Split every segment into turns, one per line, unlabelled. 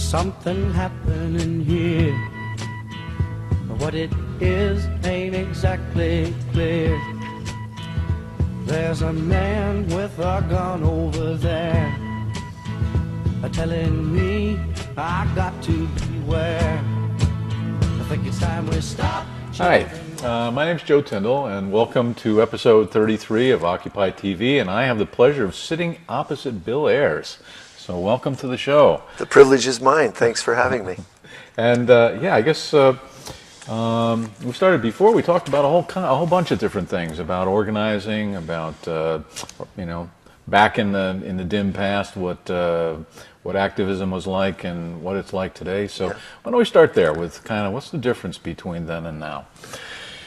something happening here. What it is ain't exactly clear. There's a man with a gun over there, telling me I got to beware. I think it's time we stop.
Hi, my name's Joe Tyndall, and welcome to episode 33 of Occupy TV, and I have the pleasure of sitting opposite Bill Ayers. So welcome to the show.
The privilege is mine. Thanks for having me.
And I guess we started before. We talked about a whole bunch of different things about organizing, about back in the dim past, what activism was like and what it's like today. So why don't we start there with kind of what's the difference between then and now?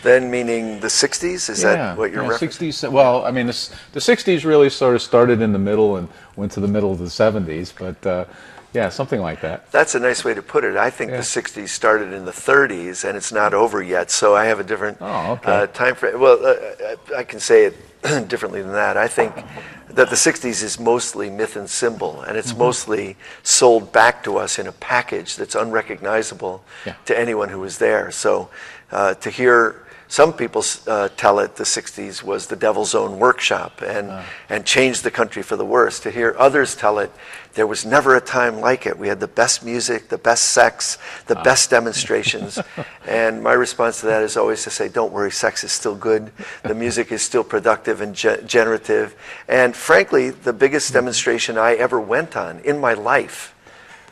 Then meaning the 60s? Is that what you're referencing?
60s. Well, I mean, the 60s really sort of started in the middle and went to the middle of the 70s, but yeah, something like that.
That's a nice way to put it. I think the 60s started in the 30s, and it's not over yet, so I have a different time frame. Well, I can say it differently than that. I think that the 60s is mostly myth and symbol, and it's mostly sold back to us in a package that's unrecognizable to anyone who was there. So to hear some people tell it the 60s was the devil's own workshop and changed the country for the worse. To hear others tell it, there was never a time like it. We had the best music, the best sex, the best demonstrations. And my response to that is always to say, don't worry, sex is still good. The music is still productive and generative. And frankly, the biggest demonstration I ever went on in my life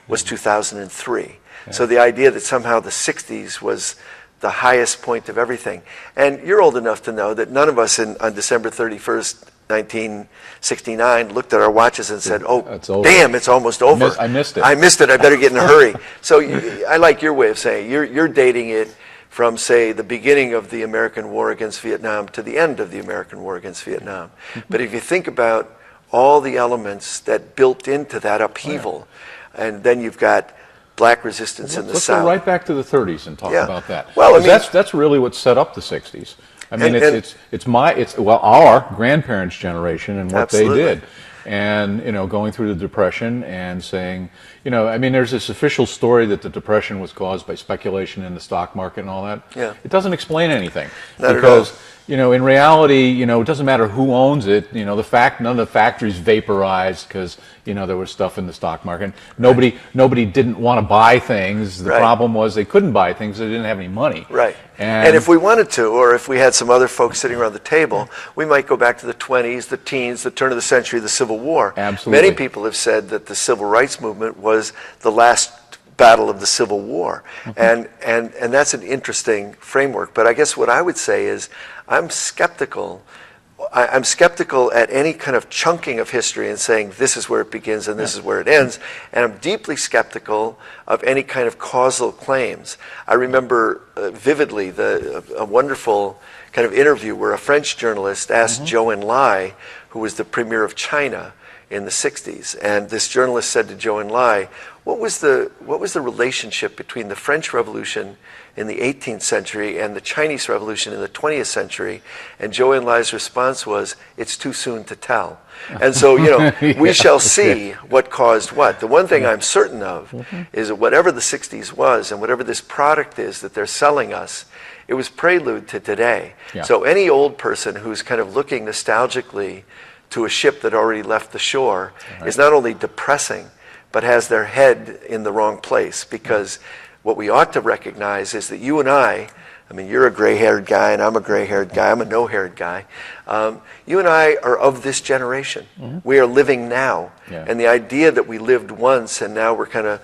was 2003. So the idea that somehow the 60s was the highest point of everything. And you're old enough to know that none of us on December 31st, 1969 looked at our watches and said, oh, damn, it's almost over.
I missed it.
I missed it. I better get in a hurry. So I like your way of saying you're dating it from, say, the beginning of the American war against Vietnam to the end of the American war against Vietnam. But if you think about all the elements that built into that upheaval, and then you've got black resistance in the South.
Let's go right back to the 30s and talk about that.
Well, I mean,
that's really what set up the 60s. I mean, it's our grandparents' generation and what they did, and going through the Depression and saying, I mean, there's this official story that the Depression was caused by speculation in the stock market and all that.
Yeah.
It doesn't explain anything
Not
because
at all.
In reality, it doesn't matter who owns it. None of the factories vaporized because there was stuff in the stock market. Nobody didn't want to buy things. The problem was they couldn't buy things; they didn't have any money.
Right. And if we wanted to, or if we had some other folks sitting around the table, we might go back to the 20s, the teens, the turn of the century, the Civil War.
Absolutely.
Many people have said that the Civil Rights Movement was the last battle of the Civil War. And that's an interesting framework. But I guess what I would say is I'm skeptical at any kind of chunking of history and saying this is where it begins and this is where it ends. And I'm deeply skeptical of any kind of causal claims. I remember vividly a wonderful kind of interview where a French journalist asked Zhou Enlai, who was the premier of China in the 60s. And this journalist said to Zhou Enlai, what was the relationship between the French Revolution in the 18th century and the Chinese Revolution in the 20th century? And Zhou Enlai's response was, it's too soon to tell. And so, we shall see what caused what. The one thing I'm certain of is that whatever the 60s was and whatever this product is that they're selling us, it was prelude to today.
Yeah.
So any old person who's kind of looking nostalgically to a ship that already left the shore is not only depressing, but has their head in the wrong place. Because what we ought to recognize is that you and I mean, you're a gray-haired guy, and I'm a gray-haired guy. I'm a no-haired guy. You and I are of this generation. We are living now. And the idea that we lived once and now we're kind of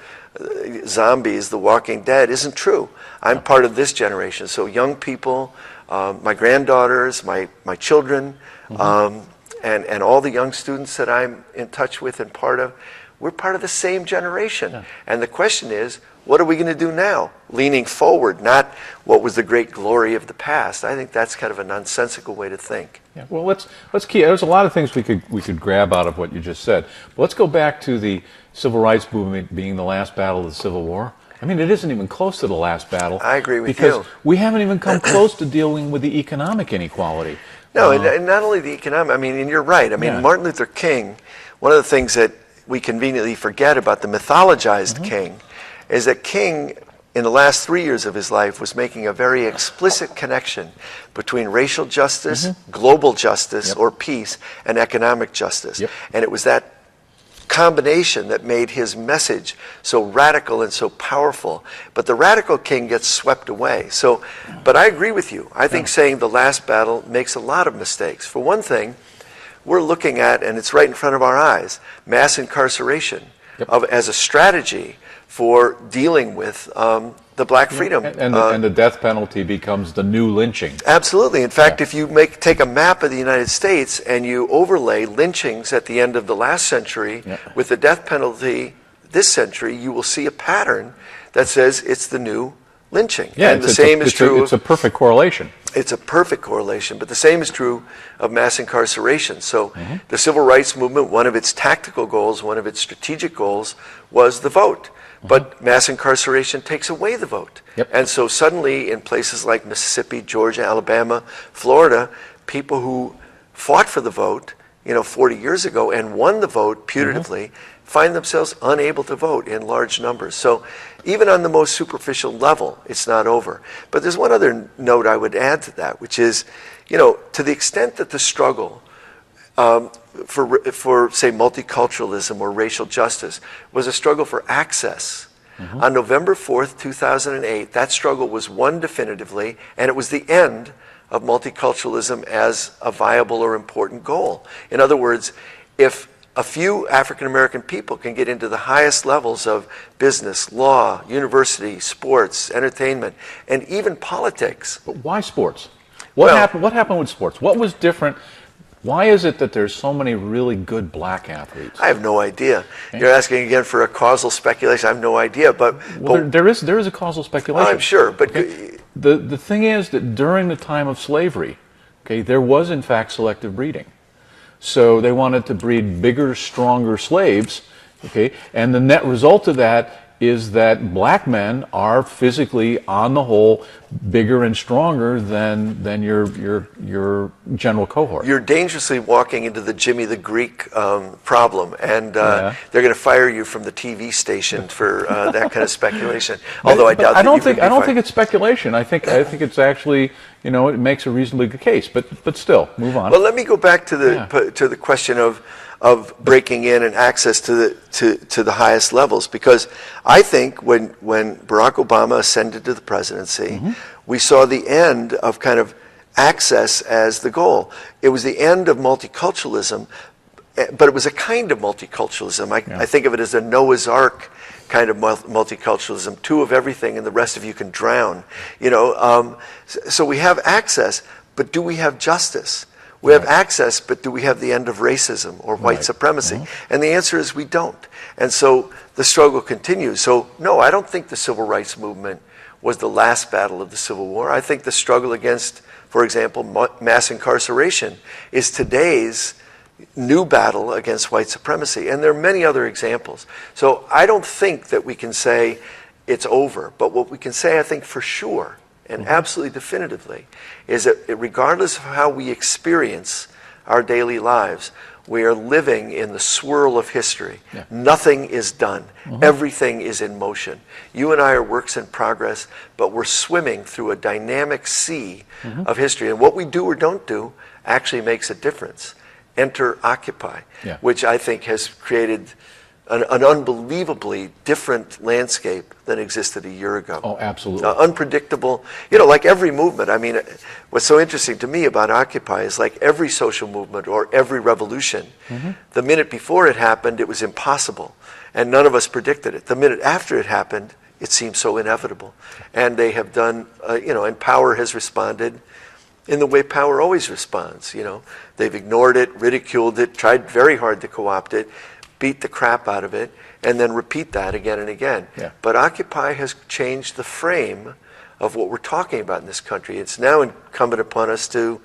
zombies, the Walking Dead, isn't true. I'm part of this generation. So young people, my granddaughters, my children, and all the young students that I'm in touch with and part of, we're part of the same generation. And the question is, what are we going to do now? Leaning forward, not what was the great glory of the past. I think that's kind of a nonsensical way to think.
Yeah, well, let's key. There's a lot of things we could grab out of what you just said. But let's go back to the civil rights movement being the last battle of the Civil War. I mean, it isn't even close to the last battle.
I agree with you.
Because we haven't even come close to dealing with the economic inequality.
No, and not only the economic, I mean, and you're right. I mean, Martin Luther King, one of the things that we conveniently forget about the mythologized king is that King, in the last 3 years of his life, was making a very explicit connection between racial justice, global justice, or peace, and economic justice. And it was that combination that made his message so radical and so powerful. But the radical King gets swept away. So, but I agree with you. I think saying the last battle makes a lot of mistakes. For one thing, we're looking at, and it's right in front of our eyes, mass incarceration as a strategy for dealing with the black freedom.
And the death penalty becomes the new lynching.
Absolutely. In fact, if you take a map of the United States and you overlay lynchings at the end of the last century with the death penalty this century, you will see a pattern that says it's the new lynching.
Yeah,
and the same is true.
It's a perfect correlation.
It's a perfect correlation, but the same is true of mass incarceration. So the civil rights movement, one of its tactical goals, one of its strategic goals was the vote. But mass incarceration takes away the vote. And so suddenly in places like Mississippi, Georgia, Alabama, Florida, people who fought for the vote, 40 years ago and won the vote putatively, find themselves unable to vote in large numbers. So even on the most superficial level, it's not over. But there's one other note I would add to that, which is, to the extent that the struggle for, say, multiculturalism or racial justice was a struggle for access. On November 4th, 2008, that struggle was won definitively, and it was the end of multiculturalism as a viable or important goal. In other words, if a few African American people can get into the highest levels of business, law, university, sports, entertainment, and even politics.
But why sports? What happened with sports? What was different? Why is it that there's so many really good black athletes?
I have no idea. Okay. You're asking again for a causal speculation. I have no idea. But
there is a causal speculation.
I'm sure. But
the thing is that during the time of slavery, there was in fact selective breeding. So they wanted to breed bigger, stronger slaves. And the net result of that is that black men are physically, on the whole, bigger and stronger than your general cohort.
You're dangerously walking into the Jimmy the Greek problem, and they're going to fire you from the TV station for that kind of speculation. Although I doubt.
I don't think it's speculation. I think it's actually, it makes a reasonably good case. But still, move on.
Well, let me go back to the question of breaking in and access to the highest levels, because I think when Barack Obama ascended to the presidency, we saw the end of kind of access as the goal. It was the end of multiculturalism, but it was a kind of multiculturalism. I think of it as a Noah's Ark kind of multiculturalism, two of everything and the rest of you can drown. So we have access, but do we have justice? We have access, but do we have the end of racism or white supremacy? And the answer is we don't. And so the struggle continues. So no, I don't think the civil rights movement was the last battle of the Civil War. I think the struggle against, for example, mass incarceration is today's new battle against white supremacy. And there are many other examples. So I don't think that we can say it's over. But what we can say, I think for sure, and absolutely definitively, is that regardless of how we experience our daily lives, we are living in the swirl of history. Nothing is done. Everything is in motion. You and I are works in progress, but we're swimming through a dynamic sea of history. And what we do or don't do actually makes a difference. Enter Occupy, which I think has created an unbelievably different landscape than existed a year ago.
Oh, absolutely.
Unpredictable. Like every movement. I mean, what's so interesting to me about Occupy is like every social movement or every revolution, the minute before it happened, it was impossible. And none of us predicted it. The minute after it happened, it seemed so inevitable. And they have done, and power has responded in the way power always responds. They've ignored it, ridiculed it, tried very hard to co-opt it, beat the crap out of it, and then repeat that again and again. But Occupy has changed the frame of what we're talking about in this country. It's now incumbent upon us to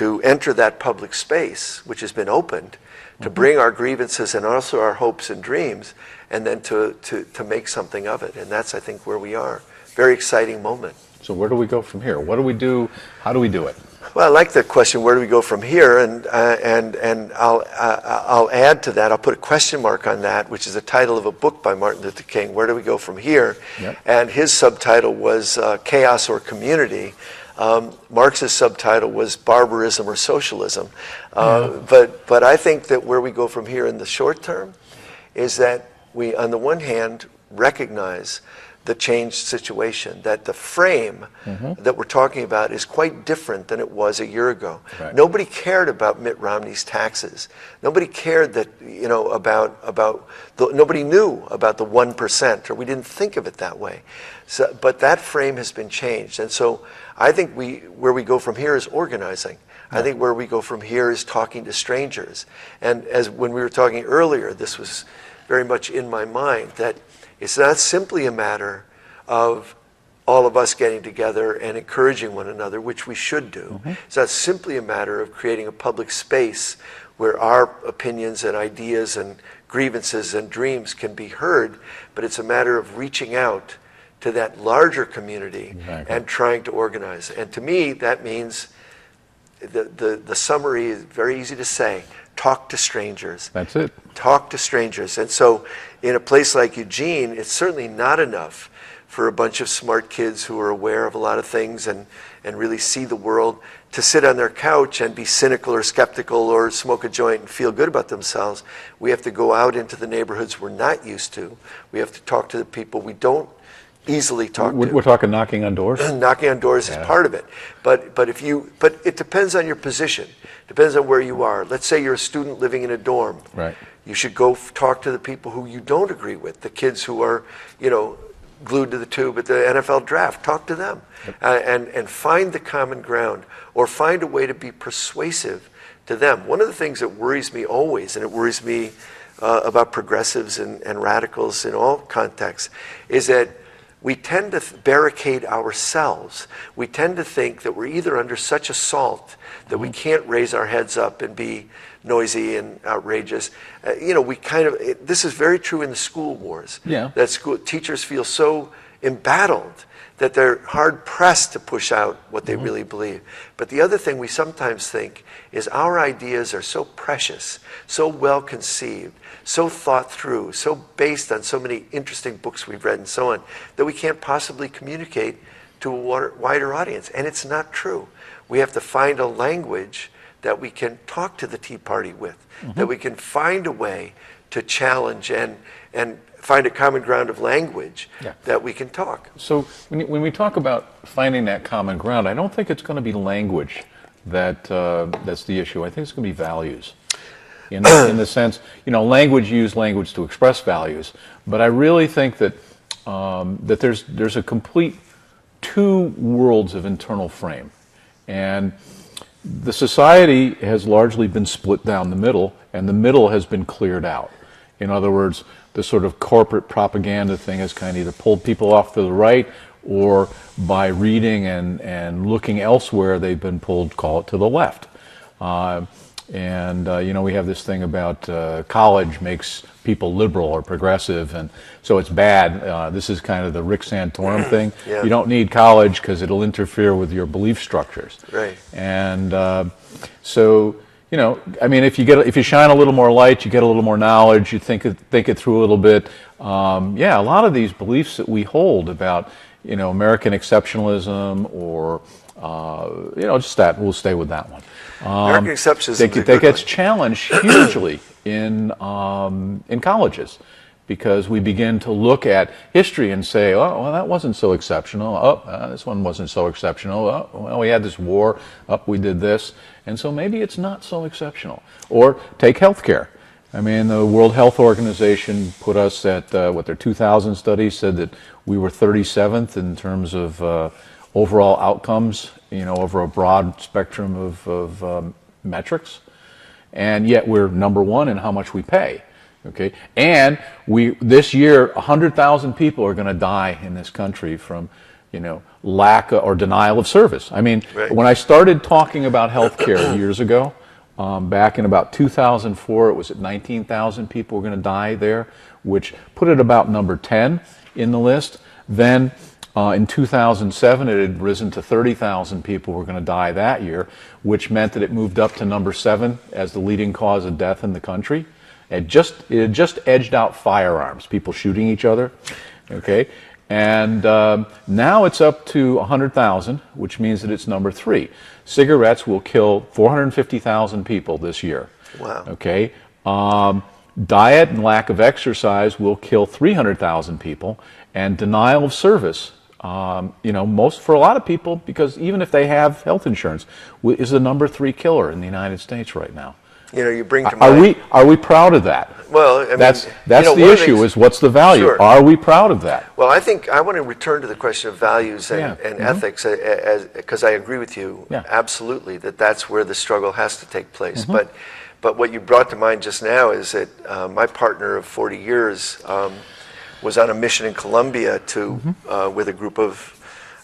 enter that public space, which has been opened, to bring our grievances and also our hopes and dreams, and then to make something of it. And that's, I think, where we are. Very exciting moment.
So where do we go from here? What do we do? How do we do it?
Well, I like the question, where do we go from here? And I'll add to that, I'll put a question mark on that, which is the title of a book by Martin Luther King, Where Do We Go From Here?
Yep.
And his subtitle was Chaos or Community. Marx's subtitle was Barbarism or Socialism. But I think that where we go from here in the short term is that we, on the one hand, recognize the changed situation, that the frame that we're talking about is quite different than it was a year ago.
Right.
Nobody cared about Mitt Romney's taxes. Nobody cared that, nobody knew about the 1%, or we didn't think of it that way. So, but that frame has been changed. And so I think where we go from here is organizing. I think where we go from here is talking to strangers. And as when we were talking earlier, this was very much in my mind, that it's not simply a matter of all of us getting together and encouraging one another, which we should do. It's not simply a matter of creating a public space where our opinions and ideas and grievances and dreams can be heard, but it's a matter of reaching out to that larger community and trying to organize. And to me, that means the summary is very easy to say. Talk to strangers.
That's it.
Talk to strangers. And so in a place like Eugene, it's certainly not enough for a bunch of smart kids who are aware of a lot of things and really see the world to sit on their couch and be cynical or skeptical or smoke a joint and feel good about themselves. We have to go out into the neighborhoods we're not used to. We have to talk to the people we don't easily talk to.
We're talking knocking on doors?
Knocking on doors is part of it. But it depends on your position. Depends on where you are. Let's say you're a student living in a dorm.
Right.
You should go talk to the people who you don't agree with, the kids who are, glued to the tube at the NFL draft. Talk to them and find the common ground, or find a way to be persuasive to them. One of the things that worries me always, and it worries me about progressives and radicals in all contexts, is that we tend to barricade ourselves. We tend to think that we're either under such assault that we can't raise our heads up and be noisy and outrageous. This is very true in the school wars.
Yeah.
That school teachers feel so embattled that they're hard pressed to push out what they really believe. But the other thing we sometimes think is our ideas are so precious, so well conceived, so thought through, so based on so many interesting books we've read and so on, that we can't possibly communicate to a wider audience. And it's not true. We have to find a language that we can talk to the Tea Party with, that we can find a way to challenge and find a common ground of language that we can talk.
So when we talk about finding that common ground, I don't think it's going to be language that's the issue. I think it's going to be values. In the sense, use language to express values, but I really think that that there's a complete two worlds of internal frame, and the society has largely been split down the middle, and the middle has been cleared out. In other words, the sort of corporate propaganda thing has kind of either pulled people off to the right, or by reading and looking elsewhere, they've been pulled, call it, to the left. We have this thing about college makes people liberal or progressive, and so it's bad. This is kind of the Rick Santorum thing.
Yeah.
You don't need college because it'll interfere with your belief structures.
Right.
And if you shine a little more light, you get a little more knowledge, you think it through a little bit. A lot of these beliefs that we hold about, American exceptionalism or, just that, we'll stay with that one.
American exceptionalism
that gets challenged hugely in colleges, because we begin to look at history and say, oh, well, that wasn't so exceptional. This one wasn't so exceptional. Oh, well, we had this war. We did this. And so maybe it's not so exceptional. Or take healthcare. I mean, the World Health Organization put us at, their 2000 study said that we were 37th in terms of overall outcomes, over a broad spectrum of metrics. And yet we're number one in how much we pay. Okay, and this year 100,000 people are going to die in this country from, lack or denial of service. I mean, when I started talking about healthcare years ago, back in about 2004, it was at 19,000 people were going to die there, which put it about number 10 in the list. Then In 2007, it had risen to 30,000 people were going to die that year, which meant that it moved up to number 7 as the leading cause of death in the country. It had just edged out firearms, people shooting each other. Okay, and now it's up to 100,000, which means that it's number 3. Cigarettes will kill 450,000 people this year.
Wow.
Okay. Diet and lack of exercise will kill 300,000 people, and denial of service, for a lot of people, because even if they have health insurance, is the number 3 killer in the United States right now.
You bring to mind.
Are we proud of that?
Well, I mean,
that's the issue. Is what's the value?
Sure.
Are we proud of that?
Well, I think I want to return to the question of values and ethics, because I agree with you absolutely that that's where the struggle has to take place. But what you brought to mind just now is that my partner of 40 years was on a mission in Colombia to with a group of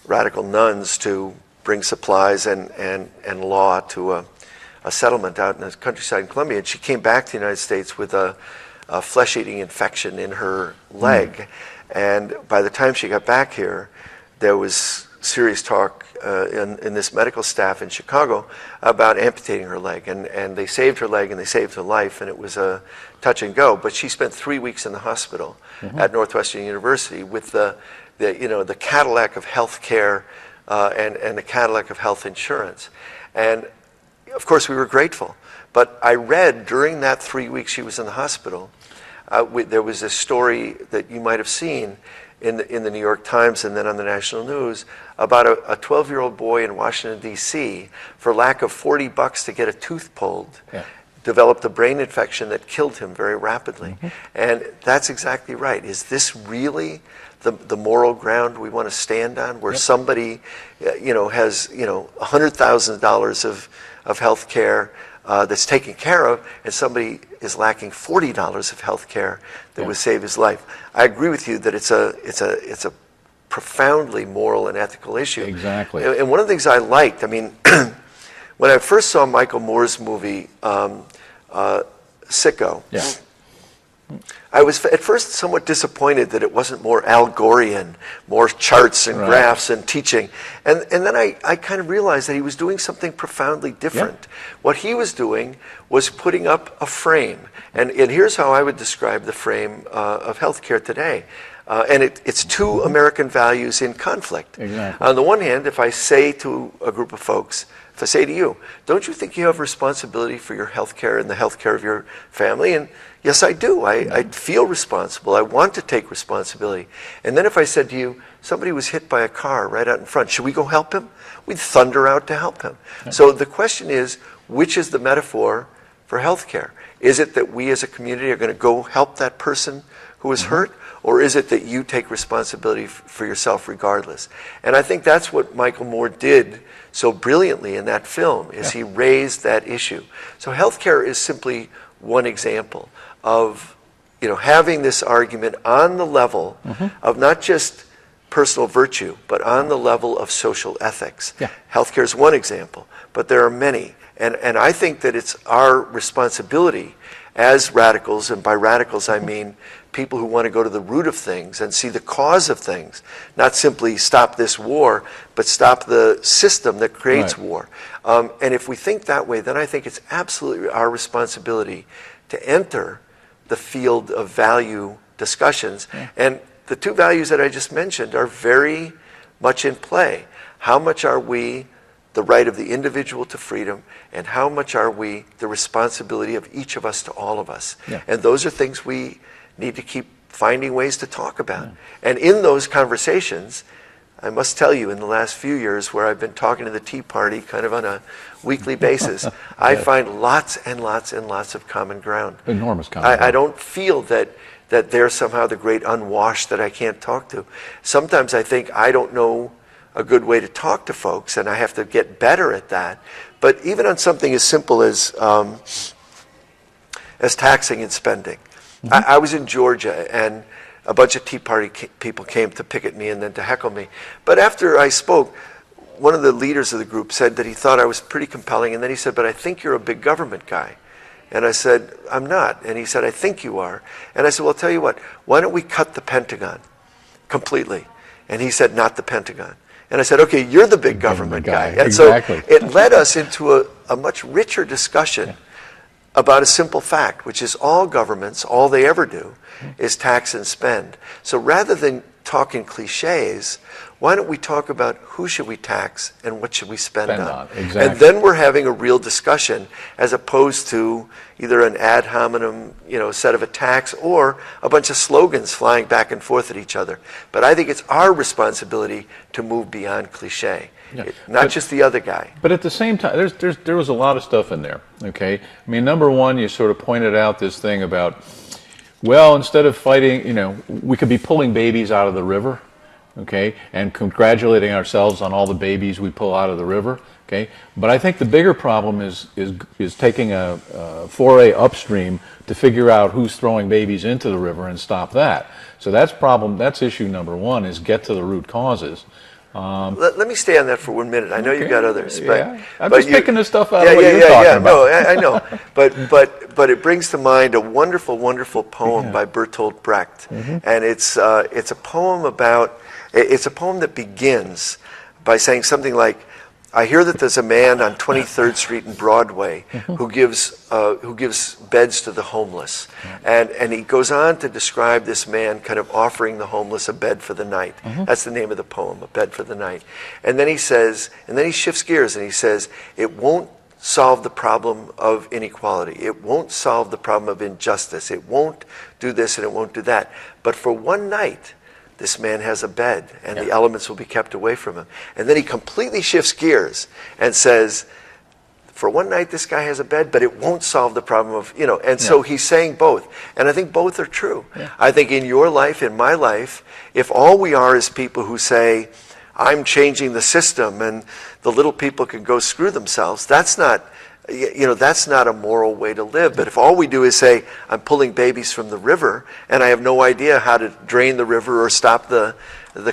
radical nuns to bring supplies and law to a settlement out in the countryside in Colombia. And she came back to the United States with a flesh-eating infection in her leg. And by the time she got back here, there was serious talk in this medical staff in Chicago about amputating her leg, and they saved her leg and they saved her life, and it was a touch and go. But she spent 3 weeks in the hospital at Northwestern University with the Cadillac of health care and the Cadillac of health insurance. And of course we were grateful. But I read during that 3 weeks she was in the hospital, there was a story that you might have seen in the New York Times and then on the national news about a 12-year-old boy in Washington, D.C., for lack of $40 to get a tooth pulled, developed a brain infection that killed him very rapidly. And that's exactly right. Is this really the moral ground we want to stand on, where somebody has $100,000 of health care that's taken care of, and somebody is lacking $40 of health care that would save his life? I agree with you that it's a profoundly moral and ethical issue.
Exactly.
And one of the things I liked, I mean, when I first saw Michael Moore's movie Sicko, I was at first somewhat disappointed that it wasn't more Algorian, more charts and graphs and teaching. And then I kind of realized that he was doing something profoundly different. What he was doing was putting up a frame. And here's how I would describe the frame of healthcare today. And it's two American values in conflict.
Exactly.
On the one hand, if I say to a group of folks, if I say to you, don't you think you have responsibility for your health care and the health care of your family? And yes, I do. I feel responsible. I want to take responsibility. And then if I said to you, somebody was hit by a car right out in front, should we go help him? We'd thunder out to help him. So the question is, which is the metaphor for health care? Is it that we as a community are going to go help that person who is hurt? Or is it that you take responsibility for yourself regardless? And I think that's what Michael Moore did so brilliantly in that film, is he raised that issue. So healthcare is simply one example of having this argument on the level of not just personal virtue, but on the level of social ethics. Healthcare is one example, but there are many. And I think that it's our responsibility as radicals, and by radicals I mean people who want to go to the root of things and see the cause of things, not simply stop this war, but stop the system that creates war. And if we think that way, then I think it's absolutely our responsibility to enter the field of value discussions. And the two values that I just mentioned are very much in play. How much are we the right of the individual to freedom, and how much are we the responsibility of each of us to all of us? And those are things we need to keep finding ways to talk about. And in those conversations, I must tell you, in the last few years where I've been talking to the Tea Party kind of on a weekly basis, I find lots and lots and lots of common ground.
Enormous common ground.
I don't feel that they're somehow the great unwashed that I can't talk to. Sometimes I think I don't know a good way to talk to folks, and I have to get better at that. But even on something as simple as taxing and spending. I was in Georgia, and a bunch of Tea Party people came to picket me and then to heckle me. But after I spoke, one of the leaders of the group said that he thought I was pretty compelling, and then he said, but I think you're a big government guy. And I said, I'm not. And he said, I think you are. And I said, well, I'll tell you what, why don't we cut the Pentagon completely? And he said, not the Pentagon. And I said, okay, you're the big government guy. And
exactly.
so it led us into a much richer discussion about a simple fact, which is all governments, all they ever do is tax and spend. So rather than talking cliches, why don't we talk about who should we tax and what should we spend on?
Exactly.
And then we're having a real discussion as opposed to either an ad hominem, set of attacks or a bunch of slogans flying back and forth at each other. But I think it's our responsibility to move beyond cliche.
Yeah.
Not just the other guy.
But at the same time, there was a lot of stuff in there, okay? I mean, number one, you sort of pointed out this thing about, well, instead of fighting, we could be pulling babies out of the river, okay, and congratulating ourselves on all the babies we pull out of the river, okay? But I think the bigger problem is taking a foray upstream to figure out who's throwing babies into the river and stop that. So that's issue number one, is get to the root causes.
Let me stay on that for 1 minute. I know you've got others, but
I'm just picking the stuff out of what you're talking about.
No, I know, but it brings to mind a wonderful, wonderful poem by Bertolt Brecht, and it's a poem that begins by saying something like, I hear that there's a man on 23rd Street and Broadway who gives beds to the homeless, and he goes on to describe this man kind of offering the homeless a bed for the night. That's the name of the poem, A Bed for the Night. And then he shifts gears and he says, it won't solve the problem of inequality. It won't solve the problem of injustice. It won't do this and it won't do that. But for one night, this man has a bed, and the elements will be kept away from him. And then he completely shifts gears and says, for one night this guy has a bed, but it won't solve the problem of, and so he's saying both. And I think both are true. I think in your life, in my life, if all we are is people who say, I'm changing the system and the little people can go screw themselves, that's not a moral way to live. But if all we do is say, I'm pulling babies from the river and I have no idea how to drain the river or stop the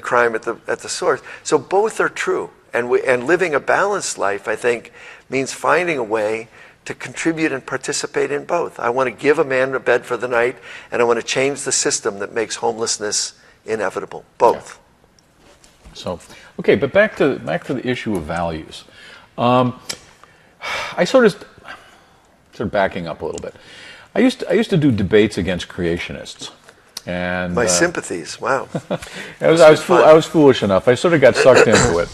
crime at the source. So both are true. And living a balanced life, I think, means finding a way to contribute and participate in both. I want to give a man a bed for the night, and I want to change the system that makes homelessness inevitable. Both.
Yeah. So, okay, but back to the issue of values. I sort of backing up a little bit. I used to do debates against creationists, and
my sympathies. Wow.
I was foolish enough. I sort of got sucked into it,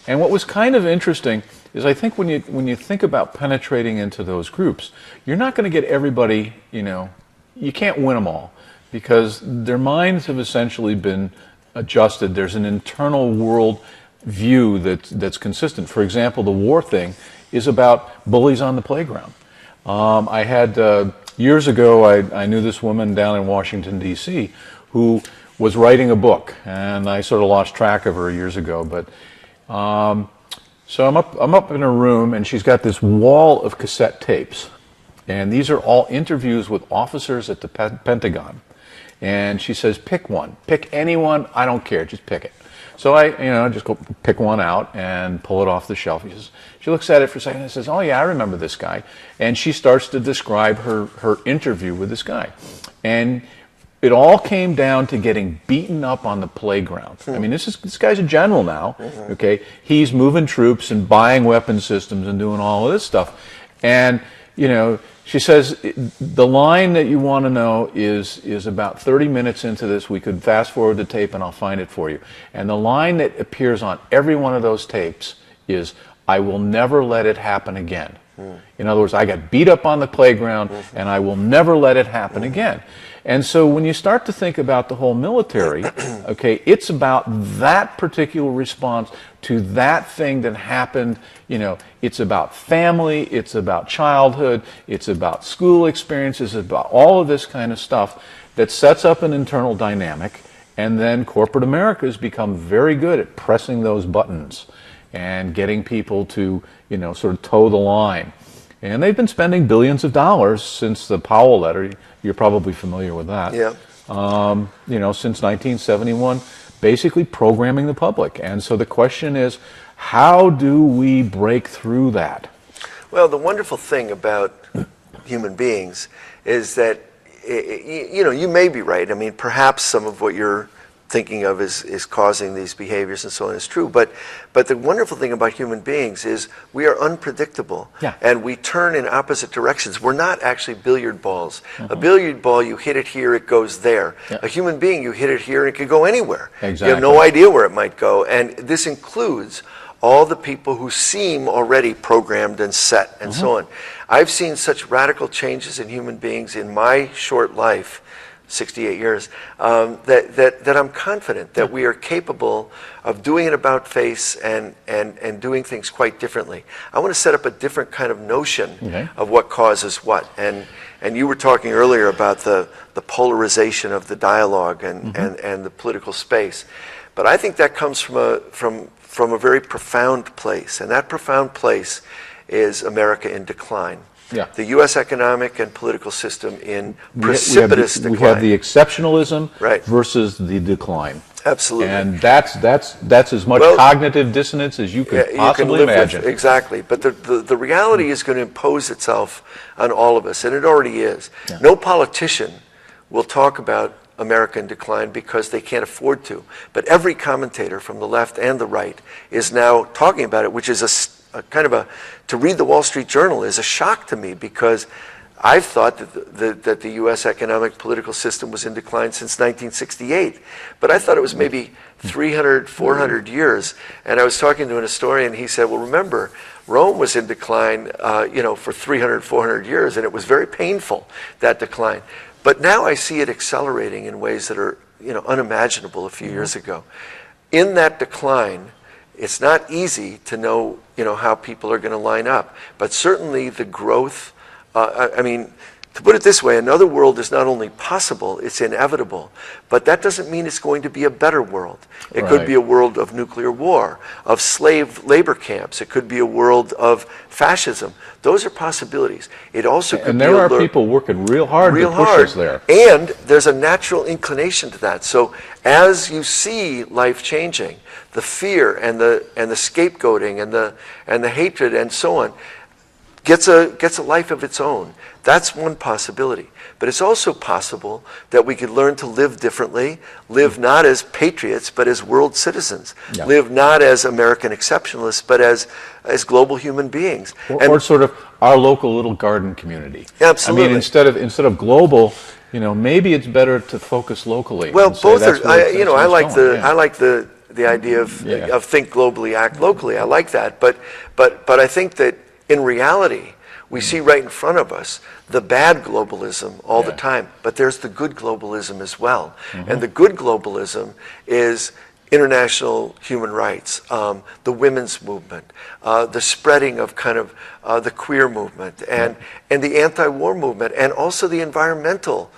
and what was kind of interesting is I think when you think about penetrating into those groups, you're not going to get everybody. You can't win them all because their minds have essentially been adjusted. There's an internal world view that's consistent. For example, the war thing is about bullies on the playground. I had, years ago, I knew this woman down in Washington, D.C., who was writing a book, and I sort of lost track of her years ago. But so I'm up in her room, and she's got this wall of cassette tapes, and these are all interviews with officers at the Pentagon. And she says, pick one, pick anyone, I don't care, just pick it. So I just go pick one out and pull it off the shelf. She looks at it for a second and says, oh yeah, I remember this guy. And she starts to describe her interview with this guy. And it all came down to getting beaten up on the playground. I mean, this guy's a general now, okay? He's moving troops and buying weapon systems and doing all of this stuff. And, she says, the line that you want to know is about 30 minutes into this. We could fast forward the tape and I'll find it for you. And the line that appears on every one of those tapes is, I will never let it happen again. In other words, I got beat up on the playground and I will never let it happen again. And so when you start to think about the whole military, okay, it's about that particular response to that thing that happened. It's about family, it's about childhood, it's about school experiences, it's about all of this kind of stuff that sets up an internal dynamic. And then corporate America has become very good at pressing those buttons and getting people to, sort of toe the line. And they've been spending billions of dollars since the Powell letter. You're probably familiar with that.
Yeah.
Since 1971, basically programming the public. And so the question is, how do we break through that?
Well, the wonderful thing about human beings is that, you may be right. I mean, perhaps some of what you're thinking of is causing these behaviors and so on is true. But the wonderful thing about human beings is we are unpredictable.
Yeah.
And we turn in opposite directions. We're not actually billiard balls. A billiard ball, you hit it here, it goes there.
Yeah.
A human being, you hit it here, and it could go anywhere.
Exactly.
You have no idea where it might go. And this includes all the people who seem already programmed and set and so on. I've seen such radical changes in human beings in my short life, 68 years, that I'm confident that we are capable of doing an about face and doing things quite differently. I want to set up a different kind of notion of what causes what. And you were talking earlier about the polarization of the dialogue and the political space. But I think that comes from a very profound place. And that profound place is America in decline.
Yeah.
The U.S. economic and political system in precipitous decline.
We have the exceptionalism
Right.
versus the decline.
Absolutely.
And that's as much cognitive dissonance as you could possibly imagine.
Exactly. But the reality is going to impose itself on all of us, and it already is.
Yeah.
No politician will talk about America in decline because they can't afford to. But every commentator from the left and the right is now talking about it, which is a kind of to read the Wall Street Journal is a shock to me, because I've thought that the U.S. economic political system was in decline since 1968. But I thought it was maybe 300, 400 years. And I was talking to an historian, he said, well, remember, Rome was in decline for 300, 400 years, and it was very painful, that decline. But now I see it accelerating in ways that are unimaginable a few years ago. In that decline, it's not easy to know how people are going to line up. But certainly the growth, to put it this way, another world is not only possible, it's inevitable. But that doesn't mean it's going to be a better world. It could be a world of nuclear war, of slave labor camps. It could be a world of fascism. Those are possibilities. It also could be
and there are people working real hard to push us there.
And there's a natural inclination to that. So as you see life changing, the fear and the scapegoating and the hatred and so on gets a life of its own. That's one possibility. But it's also possible that we could learn to live differently, live not as patriots, but as world citizens, live not as American exceptionalists, but as global human beings.
Or sort of our local little garden community.
Absolutely.
I mean, instead of global, maybe it's better to focus locally.
Well, both are. I like the idea of think globally, act locally. I like that. But I think that in reality, we see right in front of us the bad globalism all the time, but there's the good globalism as well. And the good globalism is international human rights, the women's movement, the spreading of kind of the queer movement, and the anti-war movement, and also the environmental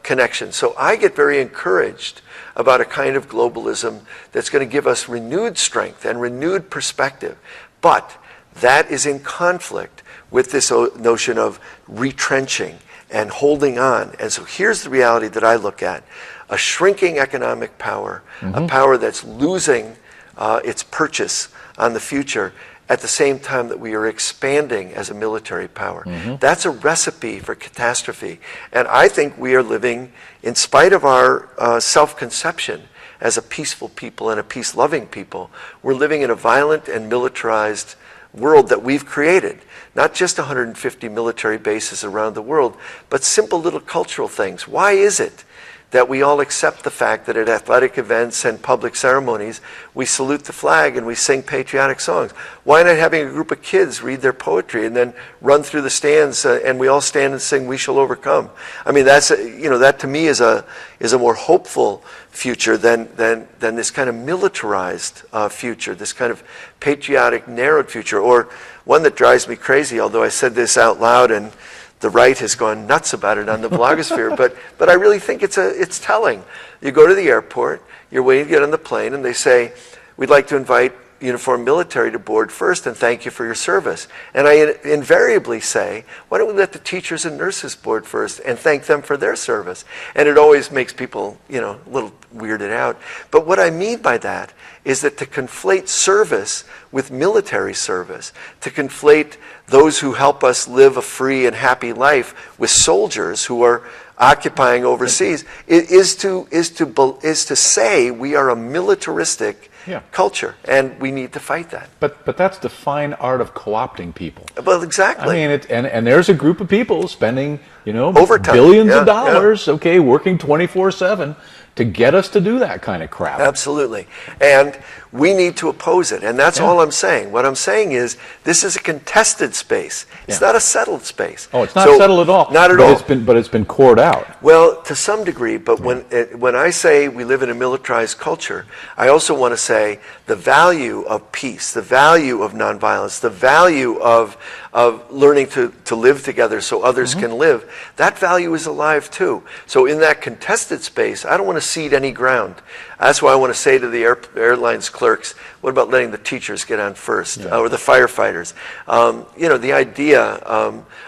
connection. So I get very encouraged about a kind of globalism that's going to give us renewed strength and renewed perspective. But that is in conflict with this notion of retrenching and holding on. And so here's the reality that I look at. A shrinking economic power, a power that's losing its purchase on the future at the same time that we are expanding as a military power. That's a recipe for catastrophe. And I think we are living, in spite of our self-conception as a peaceful people and a peace-loving people, we're living in a violent and militarized world that we've created. Not just 150 military bases around the world, but simple little cultural things. Why is it that we all accept the fact that at athletic events and public ceremonies, we salute the flag and we sing patriotic songs? Why not having a group of kids read their poetry and then run through the stands and we all stand and sing "We Shall Overcome"? I mean, that's that to me is a more hopeful future than this kind of militarized future, this kind of patriotic, narrowed future, or one that drives me crazy. Although I said this out loud and the right has gone nuts about it on the blogosphere, but I really think it's telling. You go to the airport, you're waiting to get on the plane, and they say, "We'd like to invite uniformed military to board first and thank you for your service." And I invariably say, why don't we let the teachers and nurses board first and thank them for their service? And it always makes people, a little weirded out. But what I mean by that is that to conflate service with military service, to conflate those who help us live a free and happy life with soldiers who are occupying overseas, is to say we are a militaristic culture, and we need to fight that.
But that's the fine art of co-opting people.
Well, exactly.
I mean, and there's a group of people spending,
Overtime.
billions of dollars, working 24/7 to get us to do that kind of crap.
Absolutely. And we need to oppose it. And that's all I'm saying. What I'm saying is this is a contested space. It's not a settled space.
Oh, it's not settled at all.
Not at all.
But it's been cored out.
Well, to some degree. But when I say we live in a militarized culture, I also want to say the value of peace, the value of nonviolence, the value of learning to live together so others can live, that value is alive too. So in that contested space, I don't want to cede any ground. That's why I want to say to the airlines clerks, what about letting the teachers get on first, or the firefighters? The idea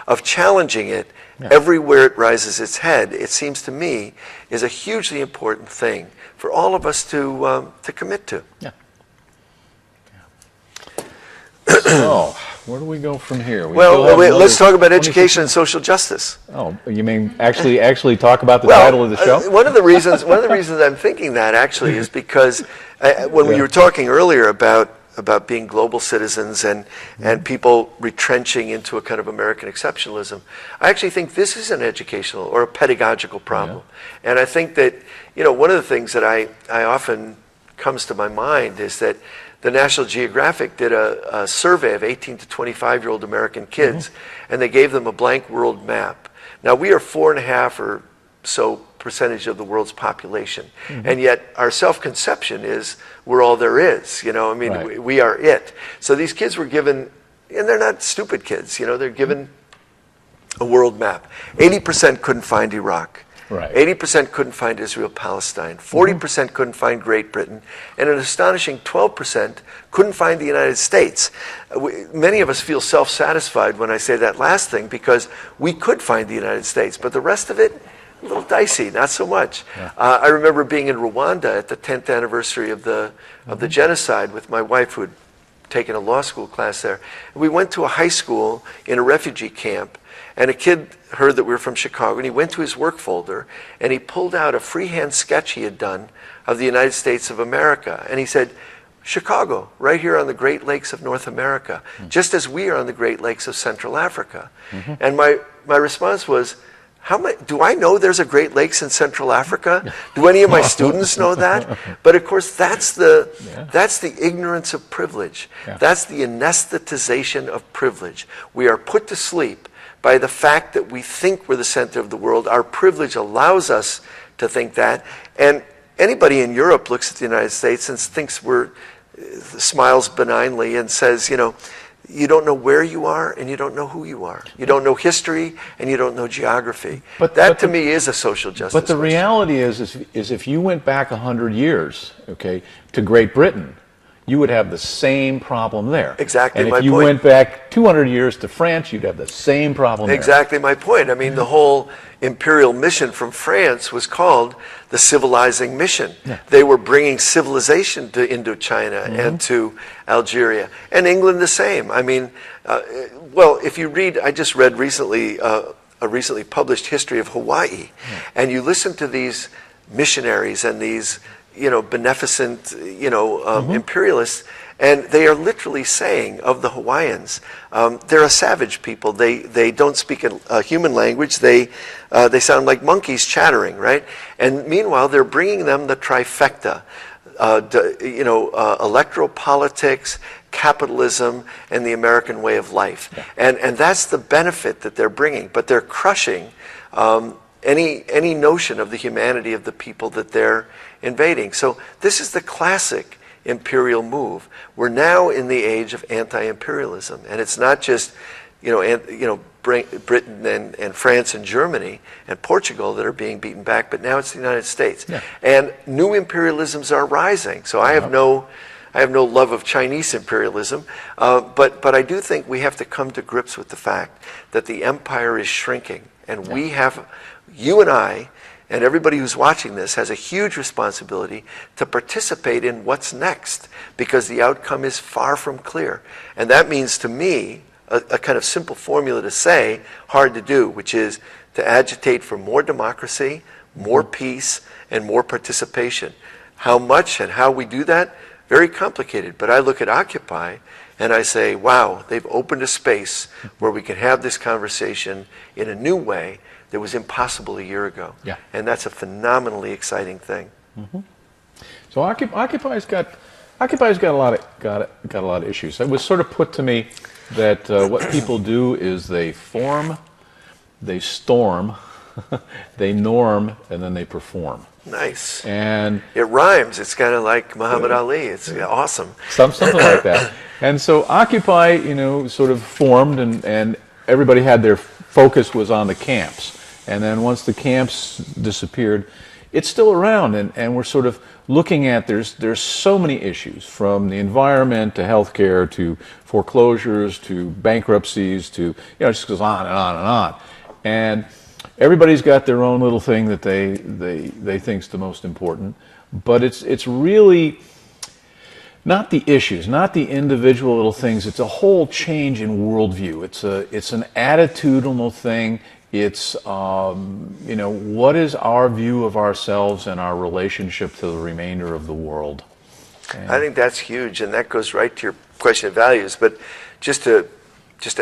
of challenging it everywhere it rises its head, it seems to me, is a hugely important thing for all of us to commit to.
Yeah. So, where do we go from here?
Let's talk about education and social justice.
Oh, you mean actually talk about the title of the show?
One of the reasons I'm thinking that actually is because when we were talking earlier about being global citizens and people retrenching into a kind of American exceptionalism, I actually think this is an educational or a pedagogical problem. Yeah. And I think that, one of the things that I often comes to my mind is that the National Geographic did a survey of 18 to 25-year-old American kids, and they gave them a blank world map. Now, we are 4.5% or so of the world's population, and yet our self-conception is we're all there is. We are it. So these kids were given, and they're not stupid kids, they're given a world map. 80% couldn't find Iraq.
Right.
80% couldn't find Israel-Palestine. 40% couldn't find Great Britain. And an astonishing 12% couldn't find the United States. Many of us feel self-satisfied when I say that last thing because we could find the United States. But the rest of it, a little dicey, not so much. Yeah. I remember being in Rwanda at the 10th anniversary of the genocide with my wife, who had taken a law school class there. We went to a high school in a refugee camp, and a kid heard that we were from Chicago, and he went to his work folder, and he pulled out a freehand sketch he had done of the United States of America. And he said, Chicago, right here on the Great Lakes of North America, just as we are on the Great Lakes of Central Africa. And my response was, do I know there's a Great Lakes in Central Africa? Do any of my students know that? But of course, that's the ignorance of privilege. Yeah. That's the anesthetization of privilege. We are put to sleep by the fact that we think we're the center of the world. Our privilege allows us to think that. And anybody in Europe looks at the United States and thinks smiles benignly and says, you don't know where you are and you don't know who you are. You don't know history and you don't know geography. But to me is a social justice
But the reality is if you went back 100 years, to Great Britain, you would have the same problem there.
Exactly my point.
And if you went back 200 years to France, you'd have the same problem there.
Exactly my point. I mean, the whole imperial mission from France was called the civilizing mission. Yeah. They were bringing civilization to Indochina and to Algeria. And England the same. I mean, if you read, I just read recently a recently published history of Hawaii, and you listen to these missionaries and these beneficent, imperialists, and they are literally saying of the Hawaiians, they're a savage people. They don't speak a human language. They sound like monkeys chattering, right? And meanwhile, they're bringing them the trifecta, electoral politics, capitalism, and the American way of life. Yeah. And that's the benefit that they're bringing. But they're crushing any notion of the humanity of the people that they're invading. So this is the classic imperial move. We're now in the age of anti-imperialism, and it's not just Britain and France and Germany and Portugal that are being beaten back, but now it's the United States. Yeah. And new imperialisms are rising. So I have no love of Chinese imperialism, but I do think we have to come to grips with the fact that the empire is shrinking, and you and I, and everybody who's watching this has a huge responsibility to participate in what's next, because the outcome is far from clear. And that means, to me, a kind of simple formula to say, hard to do, which is to agitate for more democracy, more peace, and more participation. How much and how we do that? Very complicated. But I look at Occupy and I say, wow, they've opened a space where we can have this conversation in a new way that was impossible a year ago.
Yeah.
And that's a phenomenally exciting thing.
Mm-hmm. So Occupy's got a lot of issues. It was sort of put to me that what people do is they form, they storm, they norm, and then they perform.
Nice.
And
it rhymes. It's kind of like Muhammad Ali. It's awesome.
Something like that. And so Occupy, sort of formed, and everybody had their focus was on the camps. And then once the camps disappeared, it's still around, and we're sort of looking at there's so many issues, from the environment to healthcare to foreclosures to bankruptcies to it just goes on and on and on. And everybody's got their own little thing that they think's the most important, but it's really not the issues, not the individual little things. It's a whole change in worldview. It's an attitudinal thing. It's what is our view of ourselves and our relationship to the remainder of the world. And
I think that's huge, and that goes right to your question of values. But just to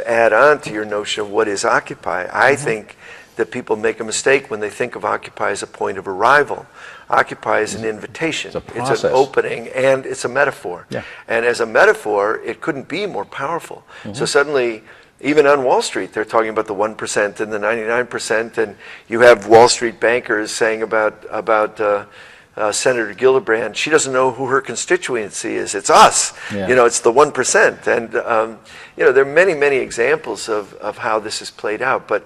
add on to your notion of what is Occupy, I think that people make a mistake when they think of Occupy as a point of arrival. Occupy is an invitation. It's an opening, and it's a metaphor.
Yeah.
And as a metaphor, it couldn't be more powerful. So suddenly, even on Wall Street, they're talking about the 1% and the 99%, and you have Wall Street bankers saying about Senator Gillibrand, she doesn't know who her constituency is. It's us.
Yeah.
It's the 1%. And there are many, many examples of how this is played out. But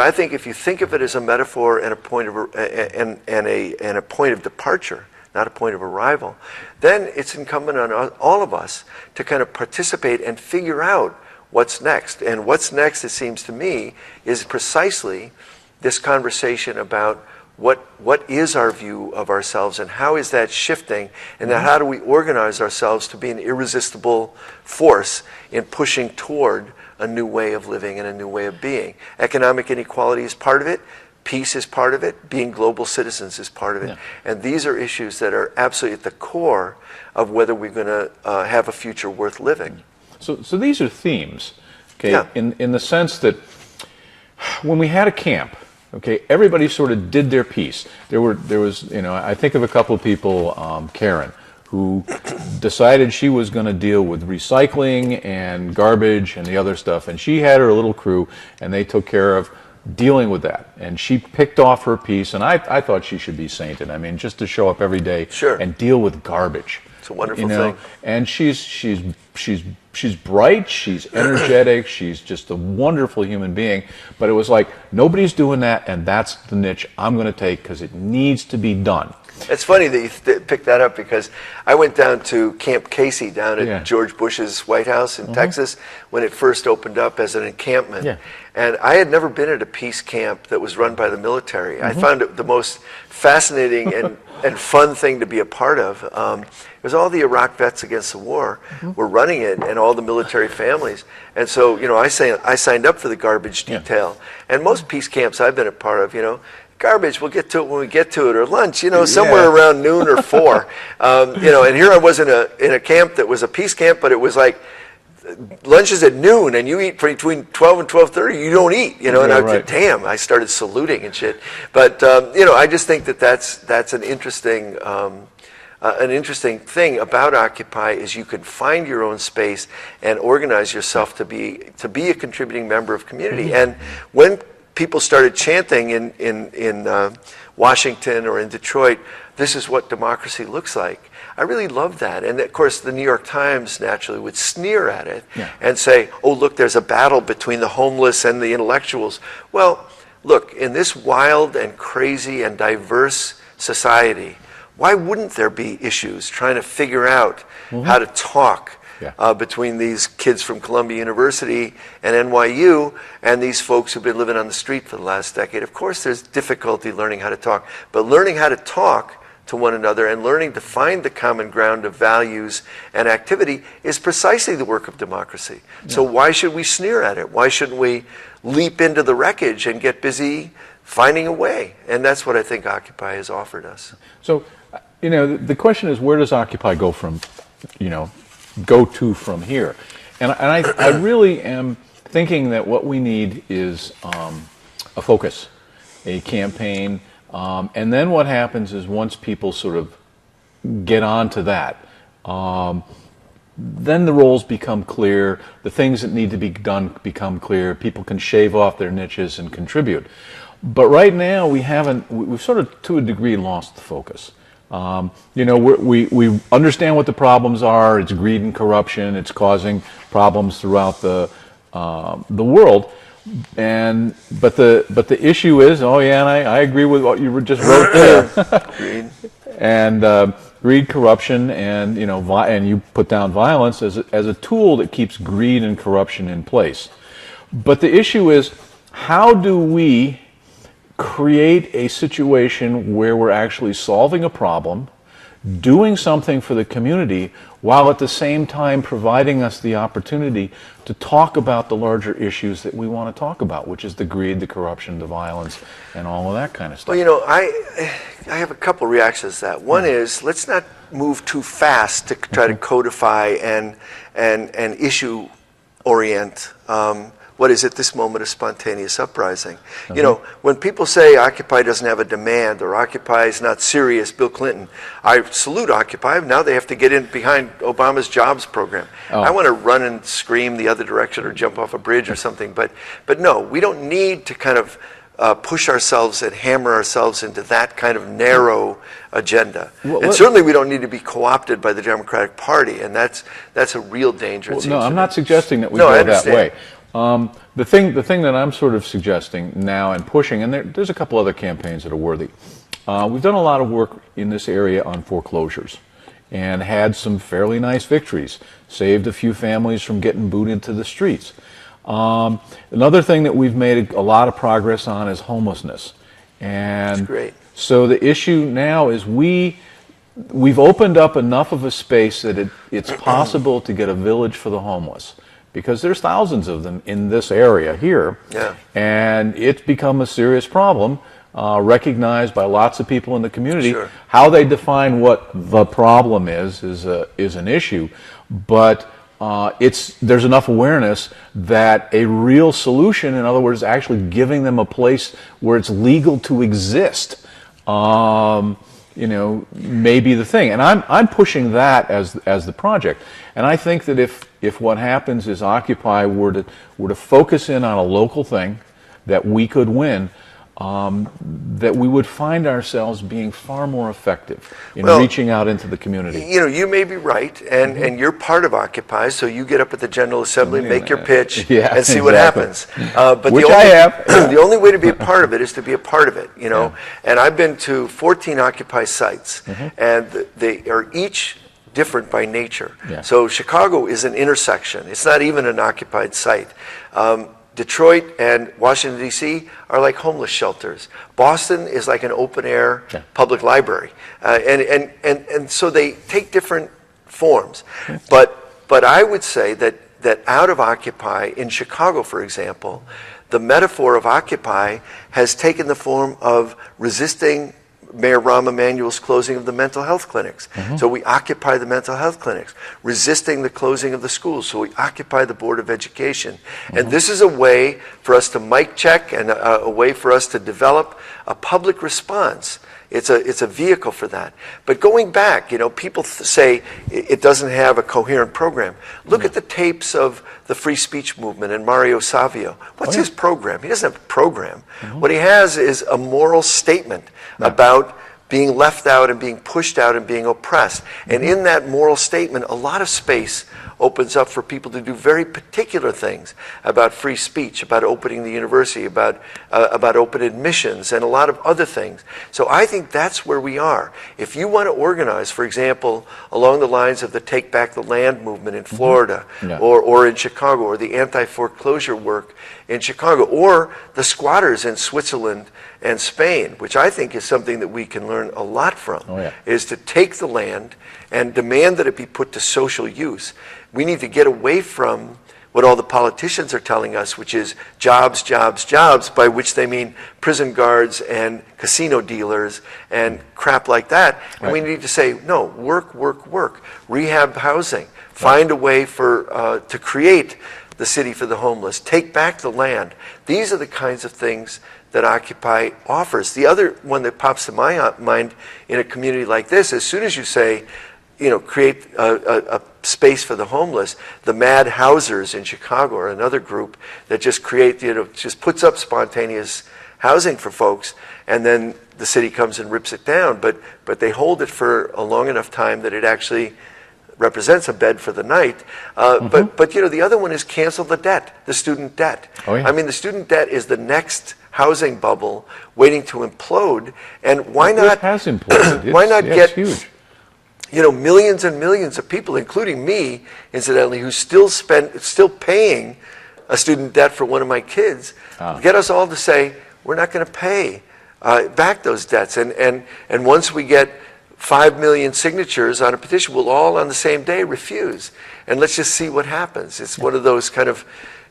I think if you think of it as a metaphor and a point of and a point of departure, not a point of arrival, then it's incumbent on all of us to kind of participate and figure out what's next. And what's next, it seems to me, is precisely this conversation about what is our view of ourselves and how is that shifting, and then how do we organize ourselves to be an irresistible force in pushing toward a new way of living and a new way of being. Economic inequality is part of it. Peace is part of it. Being global citizens is part of it. Yeah. And these are issues that are absolutely at the core of whether we're going to have a future worth living.
So these are themes, okay,
yeah.
in the sense that when we had a camp, okay, everybody sort of did their piece. There was, I think of a couple of people, Karen, who decided she was going to deal with recycling and garbage and the other stuff, and she had her little crew, and they took care of dealing with that. And she picked off her piece, and I thought she should be sainted. I mean, just to show up every day and deal with garbage.
It's a wonderful thing.
And she's bright, she's energetic, she's just a wonderful human being. But it was like, nobody's doing that, and that's the niche I'm going to take because it needs to be done.
It's funny that you picked that up, because I went down to Camp Casey down at George Bush's White House in Texas when it first opened up as an encampment. Yeah. And I had never been at a peace camp that was run by the military. I found it the most fascinating and fun thing to be a part of. It was all the Iraq vets against the war were running it, and all the military families. And so, I signed up for the garbage detail. And most peace camps I've been a part of, garbage, we'll get to it when we get to it, or lunch, somewhere around noon or 4. And here I was in a camp that was a peace camp, but it was like lunch is at noon, and you eat between 12 and 12:30. You don't eat, and I started saluting and shit. But I just think that's an interesting thing about Occupy is you can find your own space and organize yourself to be a contributing member of community. And when people started chanting in Washington or in Detroit, this is what democracy looks like, I really loved that. And of course, the New York Times naturally would sneer at it and say, oh, look, there's a battle between the homeless and the intellectuals. Well, look, in this wild and crazy and diverse society, why wouldn't there be issues trying to figure out how to talk between these kids from Columbia University and NYU and these folks who've been living on the street for the last decade? Of course, there's difficulty learning how to talk, but learning how to talk to one another and learning to find the common ground of values and activity is precisely the work of democracy. Yeah. So why should we sneer at it? Why shouldn't we leap into the wreckage and get busy finding a way? And that's what I think Occupy has offered us.
So, the question is, where does Occupy go from here? And I really am thinking that what we need is a focus, a campaign, and then what happens is once people sort of get onto that, then the roles become clear, the things that need to be done become clear, people can shave off their niches and contribute. But right now we've sort of to a degree lost the focus. We understand what the problems are. It's greed and corruption. It's causing problems throughout the world. But the issue is, and I agree with what you just wrote there.
Greed.
And greed, corruption, and and you put down violence as a tool that keeps greed and corruption in place. But the issue is, how do we create a situation where we're actually solving a problem, doing something for the community, while at the same time providing us the opportunity to talk about the larger issues that we want to talk about, which is the greed, the corruption, the violence, and all of that kind of stuff.
Well, I have a couple reactions to that. One is, let's not move too fast to try to codify and issue orient what is at this moment a spontaneous uprising. When people say Occupy doesn't have a demand or Occupy is not serious, Bill Clinton, I salute Occupy. Now they have to get in behind Obama's jobs program. I want to run and scream the other direction or jump off a bridge or something. But no, we don't need to kind of push ourselves and hammer ourselves into that kind of narrow agenda. And certainly we don't need to be co-opted by the Democratic Party, and that's a real danger.
No, I'm not suggesting that we go that way. The thing that I'm sort of suggesting now and pushing, and there's a couple other campaigns that are worthy. We've done a lot of work in this area on foreclosures and had some fairly nice victories, saved a few families from getting booed into the streets. Another thing that we've made a lot of progress on is homelessness. And
that's great.
So the issue now is we've opened up enough of a space that it's possible to get a village for the homeless, because there's thousands of them in this area here.
Yeah.
And it's become a serious problem, recognized by lots of people in the community.
Sure.
How they define what the problem is an issue, but there's enough awareness that a real solution, in other words, actually giving them a place where it's legal to exist, may be the thing. And I'm pushing that as the project. And I think that if what happens is Occupy were to focus in on a local thing that we could win, that we would find ourselves being far more effective in reaching out into the community.
You may be right, and you're part of Occupy, so you get up at the General Assembly, make your pitch, and see what happens. But
which I have.
The only way to be a part of it is to be a part of it, Yeah. And I've been to 14 Occupy sites, and they are each different by nature.
Yeah.
So Chicago is an intersection. It's not even an occupied site. Detroit and Washington, D.C. are like homeless shelters. Boston is like an open-air public library. And so they take different forms. But I would say that out of Occupy, in Chicago, for example, the metaphor of Occupy has taken the form of resisting Mayor Rahm Emanuel's closing of the mental health clinics. So we occupy the mental health clinics, resisting the closing of the schools. So we occupy the Board of Education. And this is a way for us to mic check and a way for us to develop a public response. It's a vehicle for that. But going back, people say it doesn't have a coherent program. Look at the tapes of the free speech movement and Mario Savio. What's his program? He doesn't have a program. What he has is a moral statement about being left out and being pushed out and being oppressed. And in that moral statement, a lot of space opens up for people to do very particular things about free speech, about opening the university, about open admissions, and a lot of other things. So I think that's where we are. If you want to organize, for example, along the lines of the Take Back the Land movement in Florida, or in Chicago, or the anti-foreclosure work in Chicago, or the squatters in Switzerland and Spain, which I think is something that we can learn a lot from, is to take the land and demand that it be put to social use. We need to get away from what all the politicians are telling us, which is jobs, jobs, jobs, by which they mean prison guards and casino dealers and crap like that. And we need to say, no, work, work, work. Rehab housing. Find a way to create the city for the homeless. Take back the land. These are the kinds of things that Occupy offers. The other one that pops to my mind in a community like this, as soon as you say, create a space for the homeless, the Mad Housers in Chicago are another group that just just puts up spontaneous housing for folks, and then the city comes and rips it down. But they hold it for a long enough time that it actually represents a bed for the night. But the other one is cancel the debt, the student debt. I mean, the student debt is the next housing bubble waiting to implode. And why not?
It has imploded.
Why not get
huge.
Millions and millions of people, including me, incidentally, who's still paying a student debt for one of my kids, get us all to say we're not going to pay back those debts. And once we get 5 million signatures on a petition, we'll all on the same day refuse. And let's just see what happens. It's one of those kind of,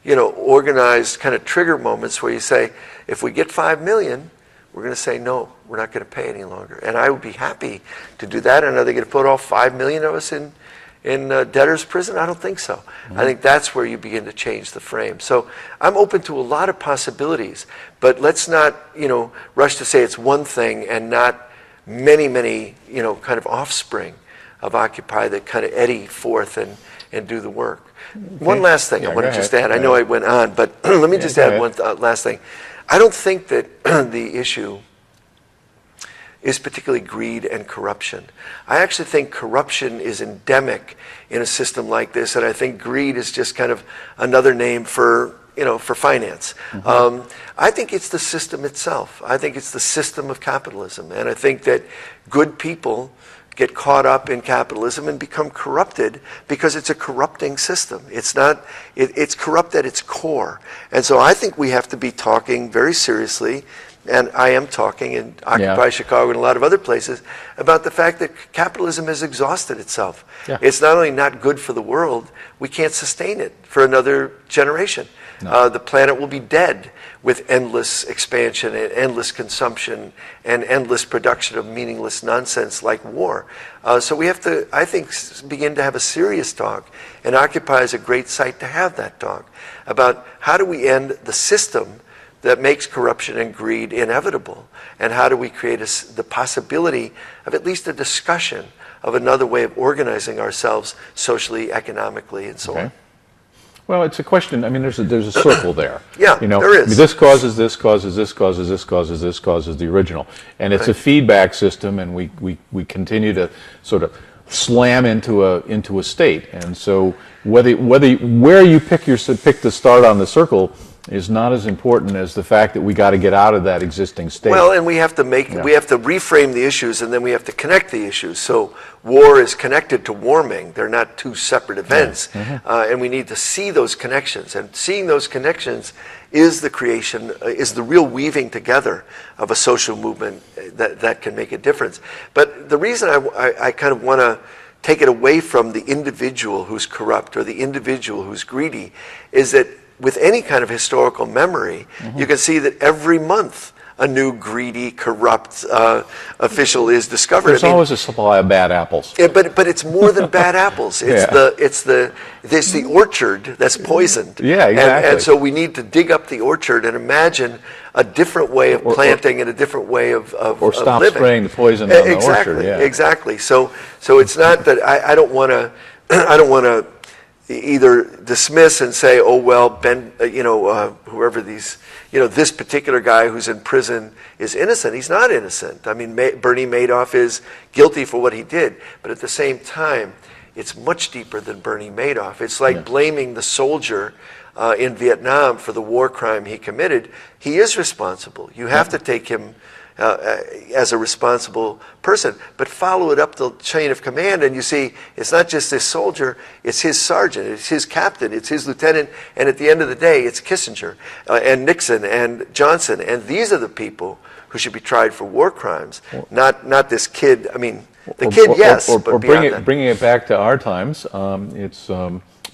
organized kind of trigger moments where you say, if we get 5 million, we're going to say, no, we're not going to pay any longer. And I would be happy to do that. And are they going to put all 5 million of us in debtor's prison? I don't think so. I think that's where you begin to change the frame. So I'm open to a lot of possibilities, but let's not, rush to say it's one thing and not many, many, kind of offspring of Occupy that kind of eddy forth and do the work. Okay. One last thing I want to just add. I know I went on, but let me just add one last thing. I don't think that the issue is particularly greed and corruption. I actually think corruption is endemic in a system like this, and I think greed is just kind of another name for finance. I think it's the system itself. I think it's the system of capitalism, and I think that good people get caught up in capitalism and become corrupted because it's a corrupting system. It's corrupt at its core. And so I think we have to be talking very seriously, and I am talking in Occupy Chicago and a lot of other places, about the fact that capitalism has exhausted itself. It's not only not good for the world, we can't sustain it for another generation. The planet will be dead with endless expansion and endless consumption and endless production of meaningless nonsense like war. So we have to, I think, begin to have a serious talk, and Occupy is a great site to have that talk, about how do we end the system that makes corruption and greed inevitable, and how do we create the possibility of at least a discussion of another way of organizing ourselves socially, economically, and so on.
Well, it's a question. I mean, there's a circle there.
There is.
I mean, this causes this, causes this, causes this, causes this, causes the original, and it's a feedback system, and we continue to sort of slam into a state, and so where you pick to start on the circle is not as important as the fact that we got to get out of that existing state.
Well, and we have to reframe the issues, and then we have to connect the issues. So war is connected to warming. They're not two separate events. And we need to see those connections. And seeing those connections is the real weaving together of a social movement that can make a difference. But the reason I kind of want to take it away from the individual who's corrupt or the individual who's greedy is that with any kind of historical memory, you can see that every month a new greedy, corrupt official is discovered.
There's always a supply of bad apples.
Yeah, but it's more than bad apples. It's the orchard that's poisoned.
Yeah, exactly.
And so we need to dig up the orchard and imagine a different way of planting and a different way of
stop
living.
spraying the poison on the orchard.
Exactly. So it's not that I don't want to either dismiss and say, oh well, Ben, whoever these, this particular guy who's in prison is innocent. He's not innocent. I mean, Bernie Madoff is guilty for what he did, but at the same time, it's much deeper than Bernie Madoff. It's like blaming the soldier in Vietnam for the war crime he committed. He is responsible. You have to take him as a responsible person, but follow it up the chain of command, and you see it's not just this soldier, it's his sergeant, it's his captain, it's his lieutenant, and at the end of the day, it's Kissinger and Nixon and Johnson, and these are the people who should be tried for war crimes, not this kid. I mean, the kid, yes, but
bringing it back to our times, it's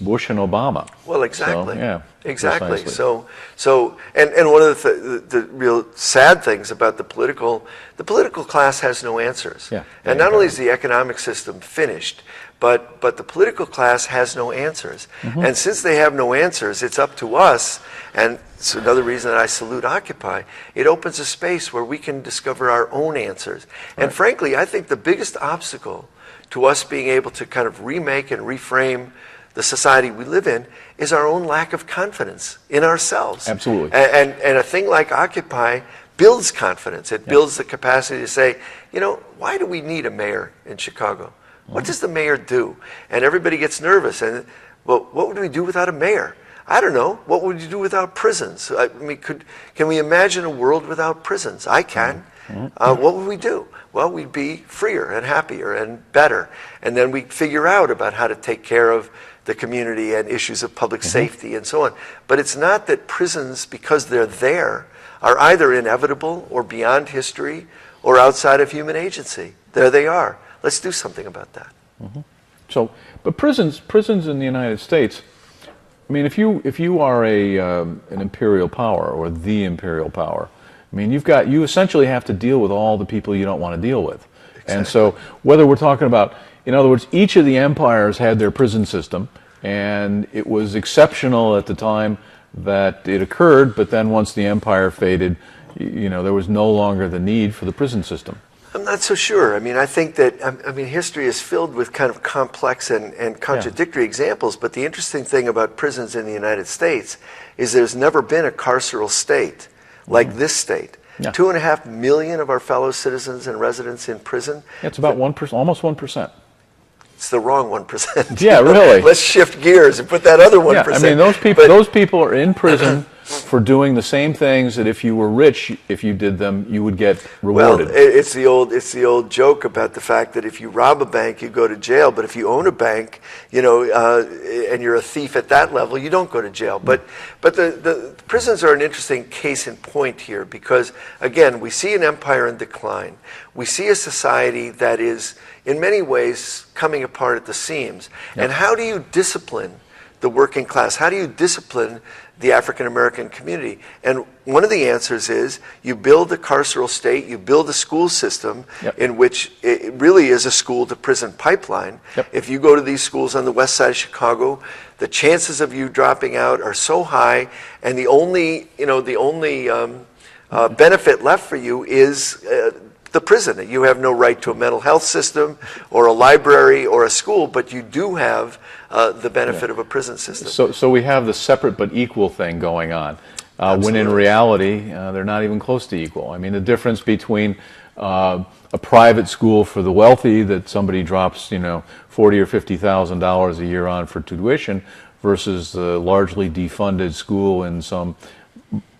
Bush and Obama.
Well, exactly.
So, yeah,
exactly.
precisely.
So, and one of the real sad things about the political class has no answers.
Yeah.
And not only is the economic system finished, but the political class has no answers. And since they have no answers, it's up to us. And it's another reason that I salute Occupy. It opens a space where we can discover our own answers. And frankly, I think the biggest obstacle to us being able to kind of remake and reframe the society we live in is our own lack of confidence in ourselves.
Absolutely.
And a thing like Occupy builds confidence. It builds the capacity to say, you know, why do we need a mayor in Chicago? What does the mayor do? And everybody gets nervous. And, well, what would we do without a mayor? I don't know. What would you do without prisons? I mean, can we imagine a world without prisons? I can. What would we do? Well, we'd be freer and happier and better. And then we'd figure out about how to take care of the community and issues of public safety and so on. But it's not that prisons, because they're there, are either inevitable or beyond history or outside of human agency. There they are. Let's do something about that.
So, but prisons in the United States, I mean, if you are an imperial power or the imperial power, I mean, you essentially have to deal with all the people you don't want to deal with. Exactly. And so whether we're talking about, in other words, each of the empires had their prison system, and it was exceptional at the time that it occurred, but then once the empire faded, you know, there was no longer the need for the prison system.
I'm not so sure. I mean, I think that, history is filled with kind of complex and contradictory examples, but the interesting thing about prisons in the United States is there's never been a carceral state like this state. 2.5 million of our fellow citizens and residents in prison.
Yeah, it's about 1%, almost 1%.
It's the wrong 1%.
Yeah, really.
Let's shift gears and put that other 1%.
Yeah, I mean, those people are in prison for doing the same things that if you were rich, if you did them, you would get rewarded.
Well, it's the old joke about the fact that if you rob a bank, you go to jail. But if you own a bank, you know, and you're a thief at that level, you don't go to jail. But the prisons are an interesting case in point here because, again, we see an empire in decline. We see a society that is, in many ways, coming apart at the seams. And how do you discipline the working class? How do you discipline the African American community? And one of the answers is you build a carceral state, you build a school system in which it really is a school to prison pipeline. If you go to these schools on the west side of Chicago, the chances of you dropping out are so high, and the only benefit left for you is the prison. You have no right to a mental health system or a library or a school, but you do have the benefit of a prison system.
So we have the separate but equal thing going on, when in reality they're not even close to equal. I mean, the difference between a private school for the wealthy that somebody drops, you know, $40,000 or $50,000 a year on for tuition versus the largely defunded school in some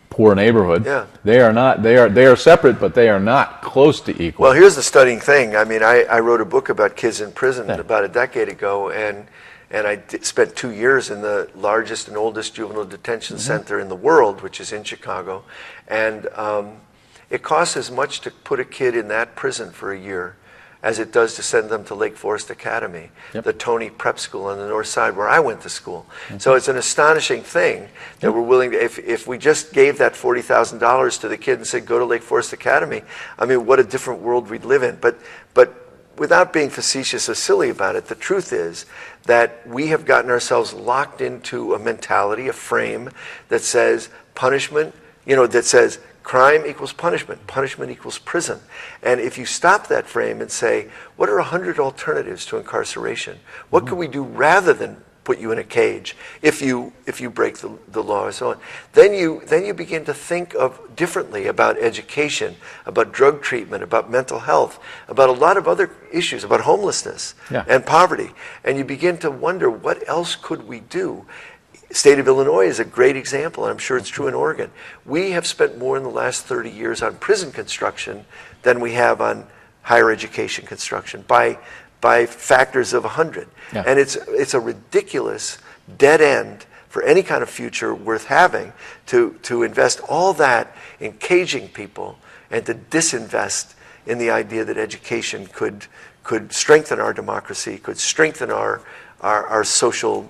poor neighborhood. They are separate, but they are not close to equal.
Well, here's the stunning thing. I mean, I wrote a book about kids in prison about a decade ago, and I spent 2 years in the largest and oldest juvenile detention center in the world, which is in Chicago. And it costs as much to put a kid in that prison for a year as it does to send them to Lake Forest Academy, the Tony Prep School on the north side where I went to school. So it's an astonishing thing that we're willing to, if we just gave that $40,000 to the kid and said, go to Lake Forest Academy, I mean, what a different world we'd live in. But without being facetious or silly about it, the truth is that we have gotten ourselves locked into a mentality, a frame that says punishment, you know, that says crime equals punishment, punishment equals prison. And if you stop that frame and say, what are 100 alternatives to incarceration? What can we do rather than put you in a cage if you break the law and so on. Then you begin to think of differently about education, about drug treatment, about mental health, about a lot of other issues, about homelessness and poverty. And you begin to wonder, what else could we do? State of Illinois is a great example, and I'm sure it's true in Oregon. We have spent more in the last 30 years on prison construction than we have on higher education construction by factors of 100. Yeah. And it's a ridiculous dead end for any kind of future worth having to invest all that in caging people and to disinvest in the idea that education could strengthen our democracy, could strengthen our social,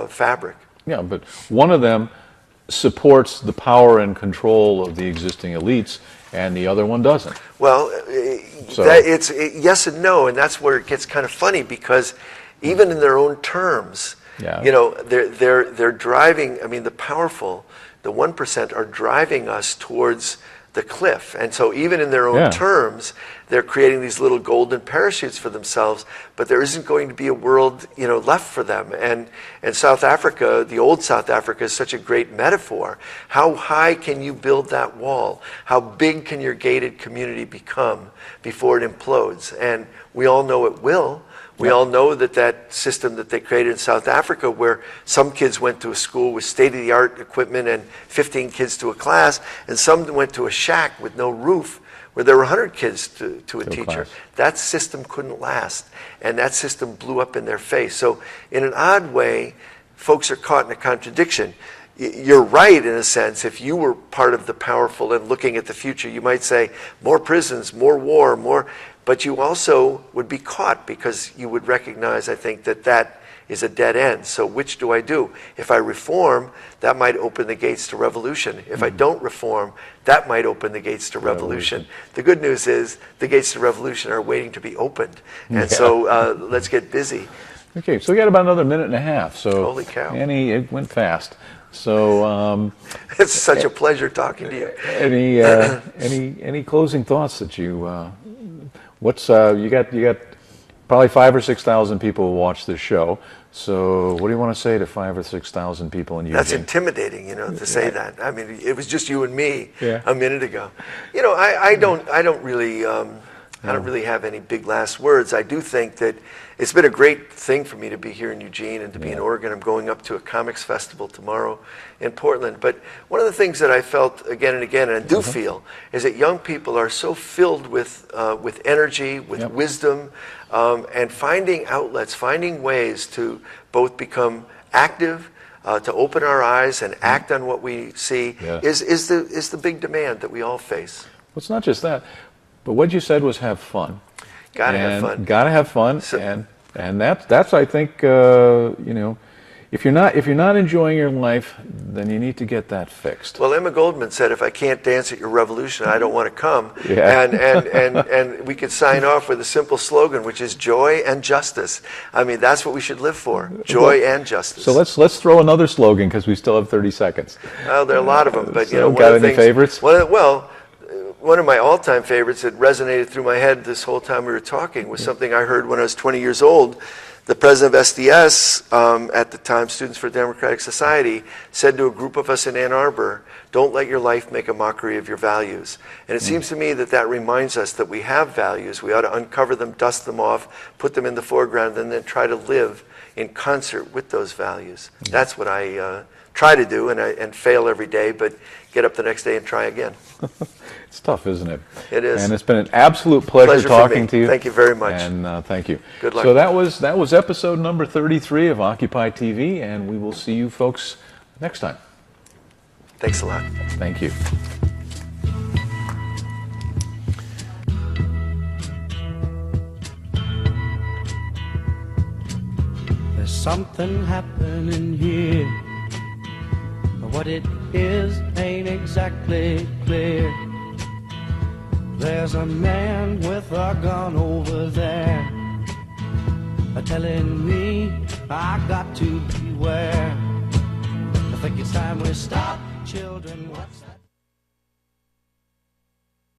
fabric.
Yeah, but one of them supports the power and control of the existing elites, and the other one doesn't.
Well, it's yes and no, and that's where it gets kind of funny, because even in their own terms, they're driving. I mean, the powerful, the 1%, are driving us towards the cliff, and so even in their own terms, they're creating these little golden parachutes for themselves. But there isn't going to be a world, left for them. And South Africa, the old South Africa, is such a great metaphor. How high can you build that wall? How big can your gated community become before it implodes? And we all know it will. We all know that system that they created in South Africa, where some kids went to a school with state-of-the-art equipment and 15 kids to a class, and some went to a shack with no roof where there were 100 kids to a teacher.
Class.
That system couldn't last, and that system blew up in their face. So in an odd way, folks are caught in a contradiction. You're right, in a sense. If you were part of the powerful and looking at the future, you might say, more prisons, more war, more... But you also would be caught, because you would recognize, I think, that is a dead end. So which do I do? If I reform, that might open the gates to revolution. If I don't reform, that might open the gates to revolution. The good news is the gates to revolution are waiting to be opened. And so let's get busy.
Okay, so we got about another minute and a half. So
holy cow.
Annie, it went fast. So
it's such a pleasure talking to you.
Any closing thoughts that you... you got probably 5,000 or 6,000 people who watch this show. So what do you want to say to 5,000 or 6,000 people in Eugene?
That's intimidating, to say that. I mean, it was just you and me a minute ago. I don't really have any big last words. I do think that it's been a great thing for me to be here in Eugene and to be in Oregon. I'm going up to a comics festival tomorrow in Portland. But one of the things that I felt again and again, and I do feel, is that young people are so filled with energy, with wisdom, and finding outlets, finding ways to both become active, to open our eyes and act on what we see is the big demand that we all face.
Well, it's not just that, but what you said was have fun.
Gotta have fun.
Gotta have fun, and that's I think if you're not enjoying your life, then you need to get that fixed.
Well, Emma Goldman said, "If I can't dance at your revolution, I don't want to come." And we could sign off with a simple slogan, which is joy and justice. I mean, that's what we should live for: joy and justice.
So let's throw another slogan, because we still have 30 seconds.
Well, there are a lot of them, but
so got any favorites?
One of my all-time favorites that resonated through my head this whole time we were talking was something I heard when I was 20 years old. The president of SDS, at the time, Students for Democratic Society, said to a group of us in Ann Arbor, "Don't let your life make a mockery of your values." And it seems to me that reminds us that we have values. We ought to uncover them, dust them off, put them in the foreground, and then try to live in concert with those values. That's what I try to do, and fail every day, but get up the next day and try again.
It's tough, isn't it?
It is.
And it's been an absolute pleasure talking to you.
Thank you very much.
And thank you.
Good luck.
So that was episode number 33 of Occupy TV, and we will see you folks next time.
Thanks a lot.
Thank you.
There's something happening here. What it is ain't exactly clear. There's a man with a gun over there, telling me I got to beware. I think it's time we stop, children. What's